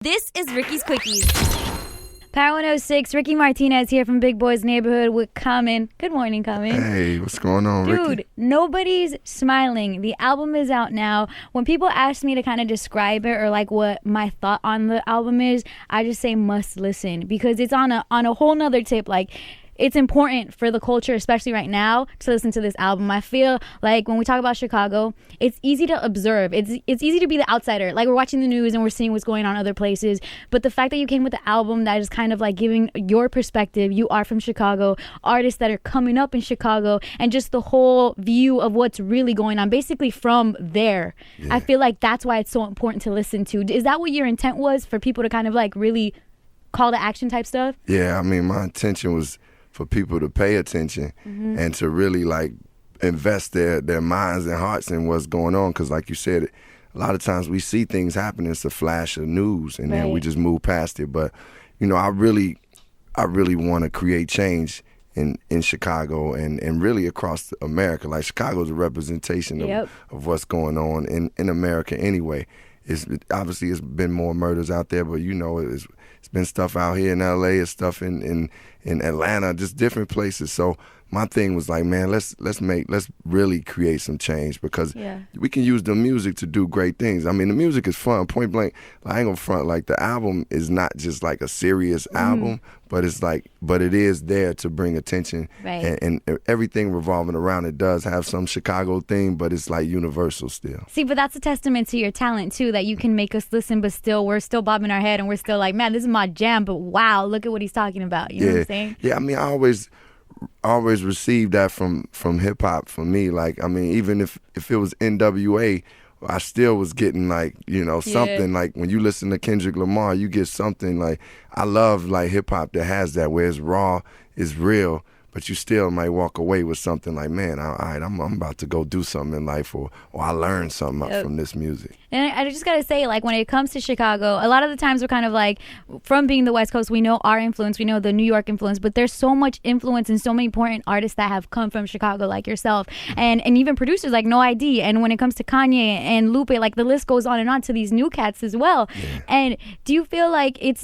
This is Ricky's Quickies. Power 106, Rikki Martinez here from Big Boy's Neighborhood with Common. Good morning, Common. Hey, what's going on, Rikki? Dude, nobody's smiling. The album is out now. When people ask me to kind of describe it or like what my thought on the album is, I just say must listen because it's on a whole nother tip. Like, it's important for the culture, especially right now, to listen to this album. I feel like when we talk about Chicago, it's easy to observe. It's easy to be the outsider. Like, we're watching the news and we're seeing what's going on other places. But the fact that you came with the album that is kind of like giving your perspective, you are from Chicago, artists that are coming up in Chicago, and just the whole view of what's really going on, basically from there. Yeah. I feel like that's why it's so important to listen to. Is that what your intent was, for people to kind of like really call to action type stuff? Yeah, I mean, my intention was for people to pay attention and to really like invest their minds and hearts in what's going on. Because like you said, a lot of times we see things happen, it's a flash of news and then we just move past it. But, you know, I really want to create change in Chicago and really across America. Like, Chicago's a representation of what's going on in America anyway. Obviously it's been more murders out there, but you know, it's been stuff out here in LA, it's stuff in Atlanta, just different places. So my thing was like, man, let's really create some change, because we can use the music to do great things. I mean, the music is fun, point blank. I ain't gonna front, like, the album is not just like a serious album, but it is there to bring attention, and everything revolving around it does have some Chicago theme, but it's like universal still. See, but that's a testament to your talent too, that you can make us listen, but still we're still bobbing our head and we're still like, man, this is my jam, but wow, look at what he's talking about. You know what I'm saying? Yeah, I mean, I always received that from hip hop for me. Like, I mean, even if it was NWA, I still was getting like, you know, something. Like, when you listen to Kendrick Lamar, you get something. Like, I love like hip hop that has that, where it's raw, it's real, but you still might walk away with something like, man, all right, I'm about to go do something in life, or I learned something from this music. And I just got to say, like, when it comes to Chicago, a lot of the times we're kind of like, from being the West Coast, we know our influence, we know the New York influence, but there's so much influence and so many important artists that have come from Chicago, like yourself, and even producers like No ID. And when it comes to Kanye and Lupe, like, the list goes on and on to these new cats as well. Yeah. And do you feel like it's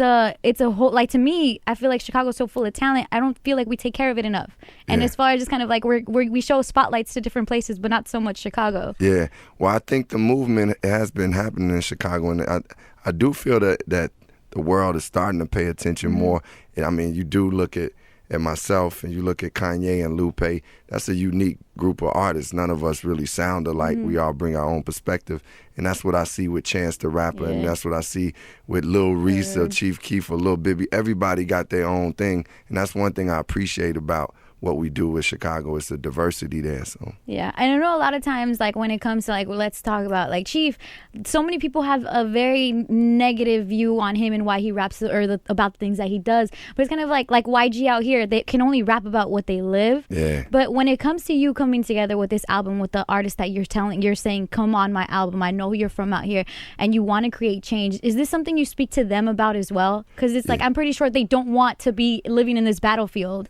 a whole, like, to me, I feel like Chicago's so full of talent, I don't feel like we take care of it enough. And as far as just kind of like we show spotlights to different places, but not so much Chicago. Yeah. Well, I think the movement has been happening in Chicago, and I do feel that the world is starting to pay attention more. And I mean, you do look at myself and you look at Kanye and Lupe, that's a unique group of artists. None of us really sound alike. We all bring our own perspective. And that's what I see with Chance the Rapper, and that's what I see with Lil Reese or Chief Keef or Lil Bibby. Everybody got their own thing, and that's one thing I appreciate about what we do with Chicago. Is the diversity there. So yeah, and I know a lot of times, like, when it comes to, like, let's talk about like Chief, so many people have a very negative view on him and why he raps about the things that he does, but it's kind of like YG out here, they can only rap about what they live. But when it comes to you coming together with this album with the artist that you're saying, come on my album, I know you're from out here and you want to create change, is this something you speak to them about as well? Because it's like, I'm pretty sure they don't want to be living in this battlefield.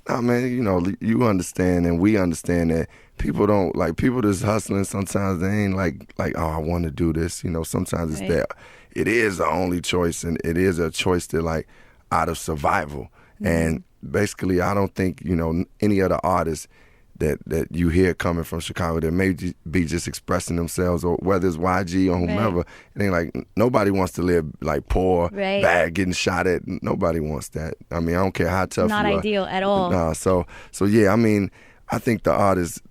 No, man, you know, you understand and we understand that people don't, like, people just hustling sometimes, they ain't like, oh, I want to do this. You know, sometimes it's that it is the only choice, and it is a choice that, like, out of survival. And basically, I don't think, you know, any other artists that you hear coming from Chicago that may be just expressing themselves, or whether it's YG or whomever, it ain't like, nobody wants to live like poor, bad, getting shot at. Nobody wants that. I mean, I don't care how tough you are. Not ideal at all. No, so yeah, I mean, I think the artists,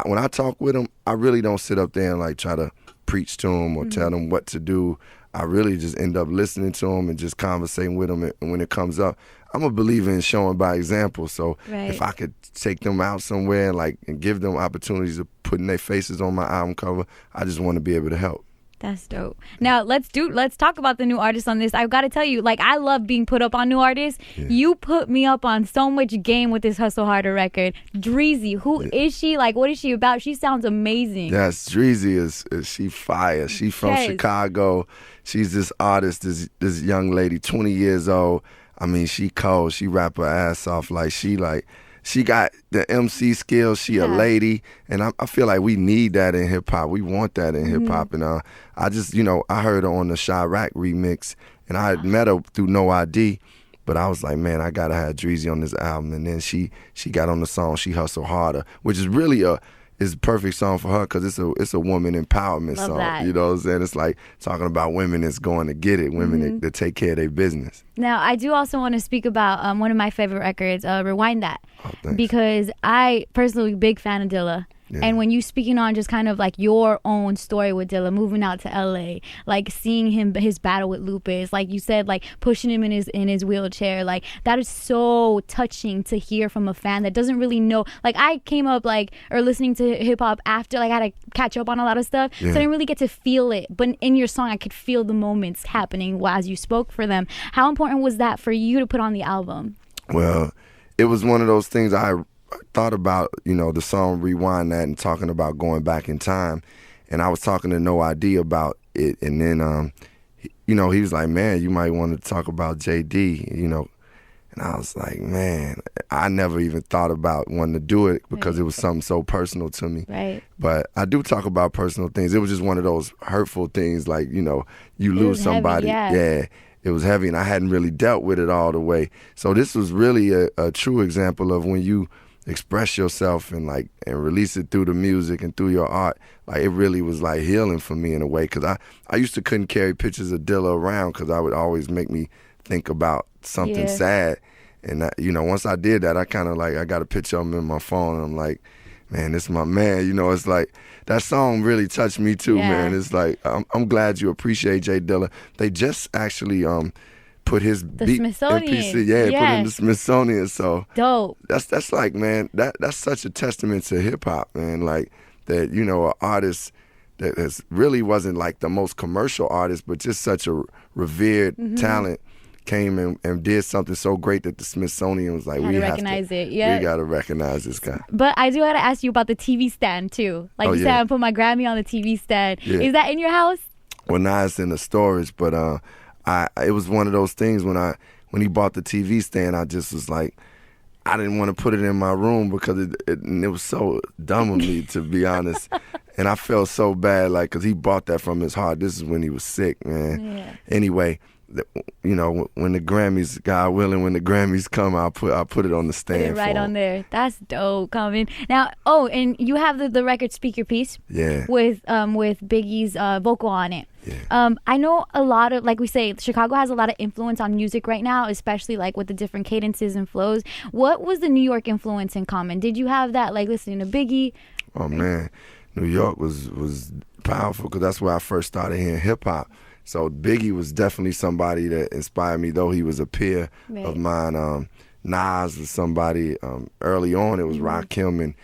when I talk with them, I really don't sit up there and like try to preach to them or tell them what to do. I really just end up listening to them and just conversating with them. And when it comes up, I'm a believer in showing by example. So if I could take them out somewhere and give them opportunities of putting their faces on my album cover, I just want to be able to help. That's dope. Now let's talk about the new artists on this. I've got to tell you, like, I love being put up on new artists. You put me up on so much game with this Hustle Harder record. Dreezy, who is she? Like, what is she about? She sounds amazing. Yes, Dreezy is she fire. She from Chicago. She's this artist, this young lady, 20 years old. I mean, she cold. She rap her ass off. Like, she like, she got the MC skills. She a lady, and I feel like we need that in hip hop. We want that in hip hop, and I just, I heard her on the Chirac remix, and I had met her through No ID, but I was like, man, I gotta have Dreezy on this album, and then she got on the song She Hustle Harder, which is really is a perfect song for her because it's a woman empowerment song. That. You know what I'm saying? It's like talking about women that's going to get it, women that take care of their business. Now, I do also want to speak about one of my favorite records, Rewind That. Oh, thanks. Because I personally big fan of Dilla. Yeah. And when you speaking on just kind of like your own story with Dilla, moving out to LA, like seeing his battle with lupus, like you said, like pushing him in his wheelchair, like that is so touching to hear from a fan that doesn't really know. Like I came up or listening to hip hop after, like I had to catch up on a lot of stuff, so I didn't really get to feel it. But in your song, I could feel the moments happening as you spoke for them. How important was that for you to put on the album? Well, it was one of those things I thought about, the song Rewind That and talking about going back in time. And I was talking to No ID about it. And then, he was like, man, you might want to talk about JD, And I was like, man, I never even thought about wanting to do it because it was something so personal to me. Right. But I do talk about personal things. It was just one of those hurtful things, like, you lose somebody. Heavy, it was heavy, and I hadn't really dealt with it all the way. So this was really a true example of when you express yourself and release it through the music and through your art. Like, it really was like healing for me in a way, because I used to couldn't carry pictures of Dilla around because I would always make me think about something sad. And once I did that, I kind of I got a picture of him in my phone, and I'm like, man, this is my man. It's like that song really touched me too, man. It's like I'm glad you appreciate J Dilla. They just actually put his beat Smithsonian. in PC, put in the Smithsonian. So dope. That's like, man, that's such a testament to hip hop, man. Like that, an artist that really wasn't like the most commercial artist, but just such a revered talent came and did something so great that the Smithsonian was like, we have to recognize it. Yeah, we gotta recognize this guy. But I do gotta ask you about the TV stand too. Like you said, I put my Grammy on the TV stand. Yeah. Is that in your house? Well, now it's in the storage, but it was one of those things when he bought the TV stand, I just was like, I didn't want to put it in my room because it was so dumb of me, to be honest. And I felt so bad, because he bought that from his heart. This is when he was sick, man. Yeah. Anyway, when the Grammys, God willing, when the Grammys come, I'll put it on the stand. Put it right on there. That's dope, Common. Now, and you have the record Speaker Piece. Yeah. With Biggie's vocal on it. Yeah. I know a lot of, like we say, Chicago has a lot of influence on music right now, especially with the different cadences and flows. What was the New York influence in common? Did you have that, listening to Biggie? Oh man, New York was powerful because that's where I first started hearing hip hop. So Biggie was definitely somebody that inspired me, though he was a peer of mine. Nas was somebody early on. It was Rakim and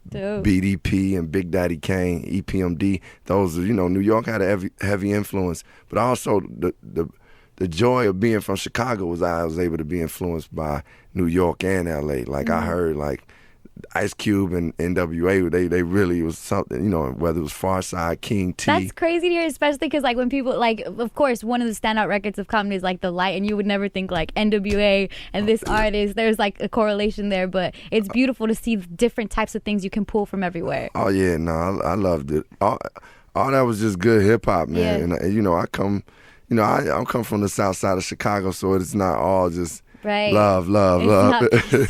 BDP and Big Daddy Kane, EPMD. Those, New York had a heavy influence. But also the joy of being from Chicago was I was able to be influenced by New York and LA. I heard Ice Cube and NWA, they really was something, whether it was Farside, King T. That's crazy to hear, especially because when people, of course, one of the standout records of common is The Light, and you would never think NWA and this artist, there's a correlation there, but it's beautiful to see different types of things you can pull from everywhere. Oh yeah, no, I loved it. All that was just good hip hop, man. Yeah. And I come from the south side of Chicago, so it's not all just love.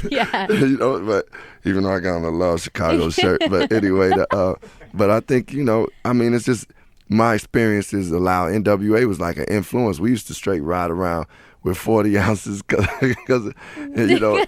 Yeah. But even though I got on a Love Chicago shirt, but anyway, but I think, it's just my experiences allow. NWA was like an influence. We used to straight ride around with 40 ounces because NWA.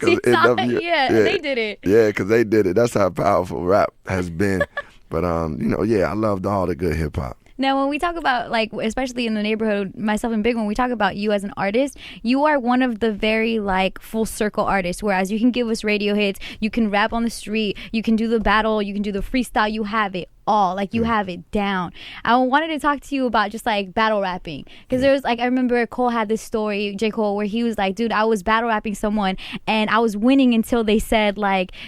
They did it. Yeah, because they did it. That's how powerful rap has been. But, I loved all the good hip hop. Now, when we talk about, especially in the neighborhood, myself and Big, when we talk about you as an artist, you are one of the very, full circle artists, whereas you can give us radio hits, you can rap on the street, you can do the battle, you can do the freestyle, you have it all. You have it down. I wanted to talk to you about just, battle rapping. Because there was, I remember Cole had this story, J. Cole, where he was like, dude, I was battle rapping someone, and I was winning until they said,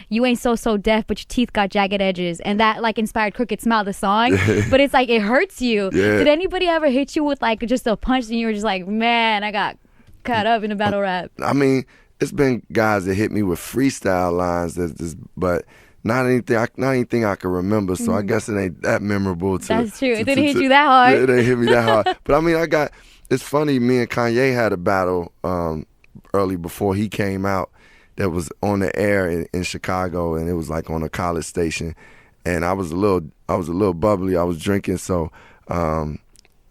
you ain't so deaf, but your teeth got jagged edges. And that, inspired Crooked Smile, the song. But it's it hurts you. Yeah. Did anybody ever hit you with, just a punch, and you were just like, man, I got caught up in a battle rap? I mean, it's been guys that hit me with freestyle lines but not anything I can remember. So I guess it ain't that memorable. That's true. It didn't hit you that hard. Yeah, it didn't hit me that hard. But I mean, it's funny. Me and Kanye had a battle early before he came out. That was on the air in Chicago, and it was like on a college station. And I was a little bubbly. I was drinking, so I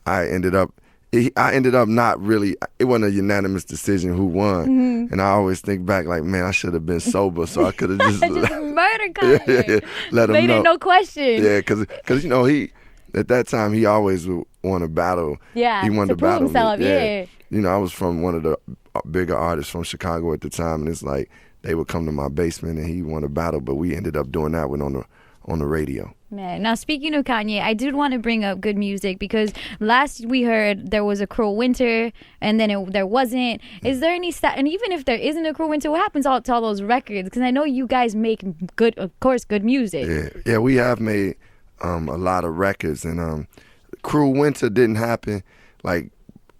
ended up not really. It wasn't a unanimous decision who won. And I always think back like, man, I should have been sober, so I could have just murdered Kanye. Let him made know. It no question. Yeah, because he at that time he always would want to battle. Yeah, he wanted to prove battle himself. me. Yeah. You know, I was from one of the bigger artists from Chicago at the time, and it's like they would come to my basement and he wanted to battle, but we ended up doing that one on the radio. Man, now speaking of Kanye, I did want to bring up good music because last we heard there was a Cruel Winter and then there wasn't. Is there any and even if there isn't a Cruel Winter, what happens to all those records? Because I know you guys make good music. Yeah, we have made a lot of records, and Cruel Winter didn't happen. Like,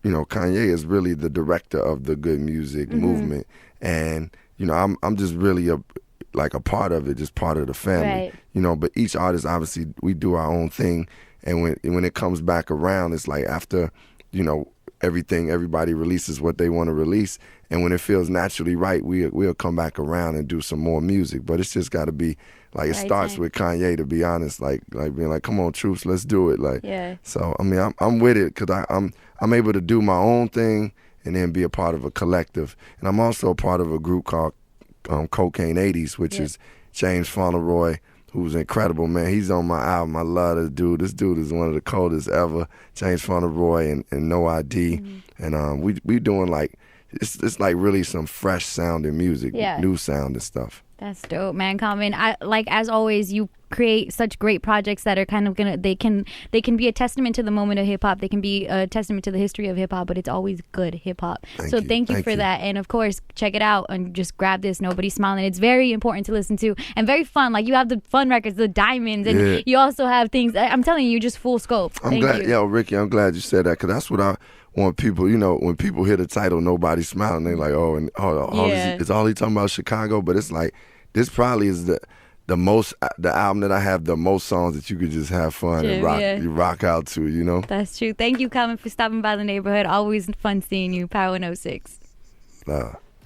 you know, Kanye is really the director of the good music movement, and you know, I'm just really a part of it, just part of the family. Right. You know, but each artist, obviously, we do our own thing, and when it comes back around, it's like after, you know, everybody releases what they want to release, and when it feels naturally right, we'll come back around and do some more music. But it's just got to be like, it starts with Kanye, to be honest, like being like, come on, troops, let's do it. Like, yeah. So I mean, I'm with it because I'm able to do my own thing and then be a part of a collective, and I'm also a part of a group called Cocaine 80s, which is James Fauntleroy, who's incredible, man. He's on my album. I love this dude. This dude is one of the coldest ever. James Fauntleroy and No ID, and we doing like it's like really some fresh sounding music, new sound and stuff. That's dope, man. Common, as always, you create such great projects that are kind of they can be a testament to the moment of hip hop. They can be a testament to the history of hip hop, but it's always good hip hop. So thank you for that. And of course, check it out and just grab this Nobody's Smiling. It's very important to listen to and very fun. Like, you have the fun records, the diamonds, and you also have things. I'm telling you, just full scope. I'm glad, Rikki, I'm glad you said that, because that's what I want people, you know, when people hear the title Nobody's Smiling, they're like, is all he talking about Chicago? But it's like, this probably is the album that I have the most songs that you could just have fun and rock out to, you know? That's true. Thank you, Common, for stopping by the neighborhood. Always fun seeing you. Power 106.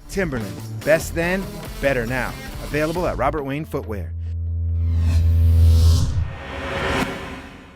Timberland, best then, better now. Available at Robert Wayne Footwear.